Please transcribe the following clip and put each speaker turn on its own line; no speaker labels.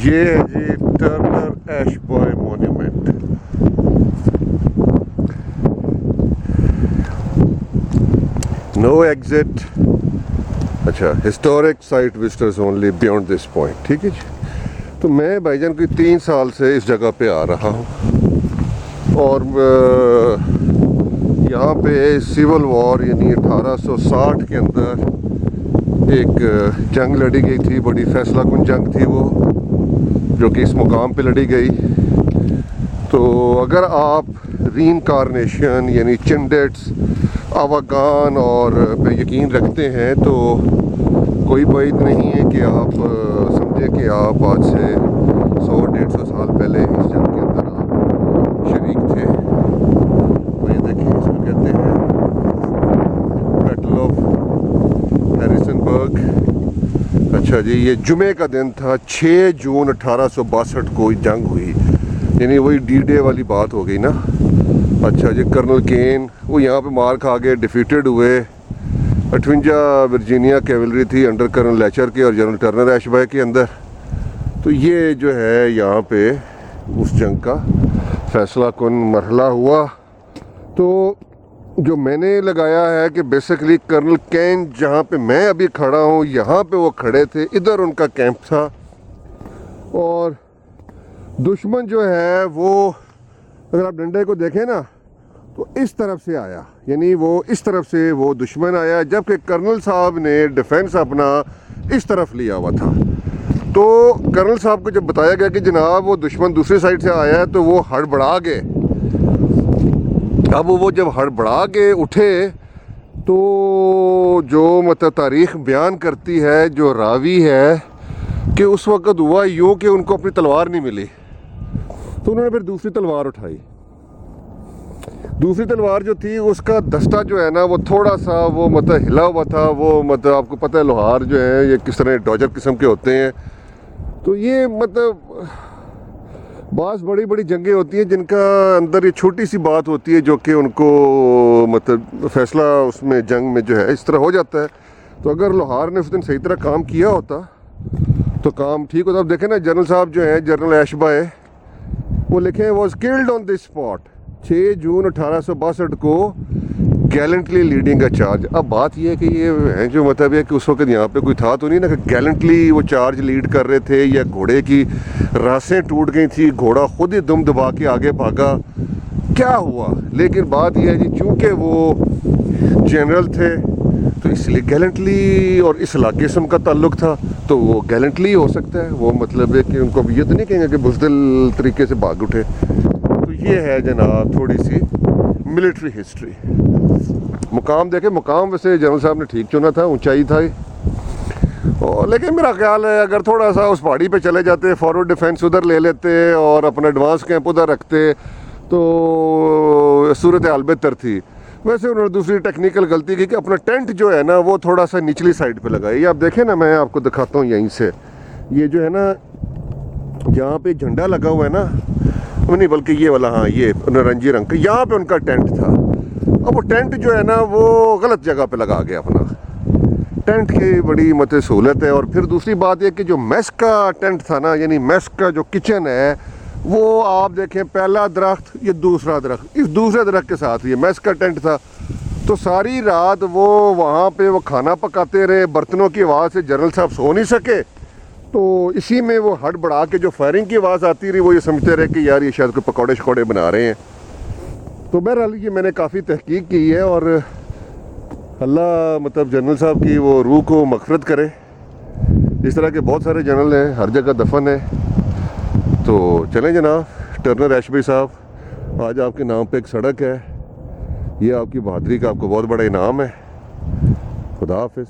ये है जी Turner एशबॉय monument. No exit, अच्छा, historic site visitors only beyond this point. ठीक है जी। तो मैं भाईजान कोई 3 साल से इस जगह पे आ रहा हूँ और यहाँ पे सिविल वॉर यानी 1860 के अंदर एक जंग लड़ी गई थी, बड़ी फैसला कुन जंग थी वो, जो कि इस मुकाम पे लड़ी गई। तो अगर आप रीइंकार्नेशन यानी चिंडेट्स, आवागान और पे यकीन रखते हैं तो कोई बात नहीं है कि आप समझे कि आप आज से 100-150 साल पहले इस जंग के अंदर आप शरीक थे। तो ये देखिए, इसको कहते हैं बैटल ऑफ हैरिसनबर्ग। अच्छा जी, ये जुमे का दिन था, 6 जून 1862 को जंग हुई, यानी वही डी-डे वाली बात हो गई ना। अच्छा जी, कर्नल केन वो यहाँ पे मार खा गए, डिफीटेड हुए। 58 वर्जीनिया कैवलरी थी अंडर कर्नल लेचर के और जनरल टर्नर एशबॉय के अंदर। तो ये जो है यहाँ पे उस जंग का फैसला कुन मरहला हुआ। तो जो मैंने लगाया है कि बेसिकली कर्नल केन जहाँ पे मैं अभी खड़ा हूँ यहाँ पे वो खड़े थे, इधर उनका कैंप था और दुश्मन जो है वो, अगर आप डंडे को देखें ना तो इस तरफ से आया, यानी वो इस तरफ से वो दुश्मन आया, जबकि कर्नल साहब ने डिफेंस अपना इस तरफ लिया हुआ था। तो कर्नल साहब को जब बताया गया कि जनाब वो दुश्मन दूसरी साइड से आया है, तो वो हड़बड़ा गए। अब वो जब हड़बड़ा के उठे तो जो मतलब तारीख बयान करती है, जो रावी है, कि उस वक़्त हुआ यूँ कि उनको अपनी तलवार नहीं मिली, तो उन्होंने फिर दूसरी तलवार उठाई। दूसरी तलवार जो थी उसका दस्ता जो है ना वो थोड़ा सा वो मतलब हिला हुआ था। वो मतलब आपको पता है लोहार जो है ये किस तरह डॉजर किस्म के होते हैं। तो ये मतलब बास बड़ी बड़ी जंगें होती हैं जिनका अंदर ये छोटी सी बात होती है जो कि उनको मतलब फैसला उसमें जंग में जो है इस तरह हो जाता है। तो अगर लोहार ने उस दिन सही तरह काम किया होता तो काम ठीक होता। अब देखें ना, जनरल साहब जो हैं, जनरल एशबॉय, वो लिखे हैं was killed on this spot 6 जून 1862 को, गैलेंटली लीडिंग अ चार्ज। अब बात यह है कि ये है जो मतलब है कि उस वक्त यहाँ पे कोई था तो नहीं ना कि गैलेंटली वो चार्ज लीड कर रहे थे, या घोड़े की रासें टूट गई थी, घोड़ा खुद ही दुम दबा के आगे भागा, क्या हुआ। लेकिन बात यह है जी, चूँकि वो जनरल थे तो इसलिए गैलेंटली, और इस इलाके से उनका ताल्लुक था तो वो गैलेंटली हो सकता है। वो मतलब है कि उनको ये तो नहीं कहेंगे कि बुज़दिल तरीके से भाग उठे। तो ये है जनाब थोड़ी सी मिलिट्री हिस्ट्री। मुकाम देखें, मुकाम वैसे जनरल साहब ने ठीक चुना था, ऊंचाई था। और लेकिन मेरा ख्याल है अगर थोड़ा सा उस पहाड़ी पे चले जाते, फॉरवर्ड डिफेंस उधर ले लेते और अपना एडवांस कैंप उधर रखते तो सूरत हाल बेहतर थी। वैसे उन्होंने दूसरी टेक्निकल गलती की कि अपना टेंट जो है ना वो थोड़ा सा निचली साइड पे लगाई। आप देखें ना, मैं आपको दिखाता हूँ यहीं से, ये जो है ना जहाँ पे झंडा लगा हुआ है ना, नहीं बल्कि ये वाला, हाँ ये नारंगी रंग का, यहाँ पे उनका टेंट था। अब वो टेंट जो है ना वो गलत जगह पे लगा गया अपना। टेंट की बड़ी मतलब सहूलत है। और फिर दूसरी बात ये कि जो मेस का टेंट था ना, यानी मेस का जो किचन है, वो आप देखें पहला दरख्त, ये दूसरा दरख्त, इस दूसरे दरख्त के साथ ये मेस का टेंट था। तो सारी रात वो वहाँ पे वो खाना पकाते रहे, बर्तनों की आवाज़ से जनरल साहब सो नहीं सके। तो इसी में वो हड़बड़ा के जो फायरिंग की आवाज़ आती रही, वो ये समझते रहे कि यार ये शायद कोई पकौड़े शकौड़े बना रहे हैं। तो बहरहाल ये मैंने काफ़ी तहकीक की है और अल्लाह मतलब जनरल साहब की वो रूह को मग़फ़िरत करे। इस तरह के बहुत सारे जनरल हैं, हर जगह दफन है। तो चलें जनाब, टर्नर एशबॉय साहब, आज आपके नाम पे एक सड़क है, ये आपकी बहादुरी का आपको बहुत बड़ा इनाम है। खुदा हाफिज़।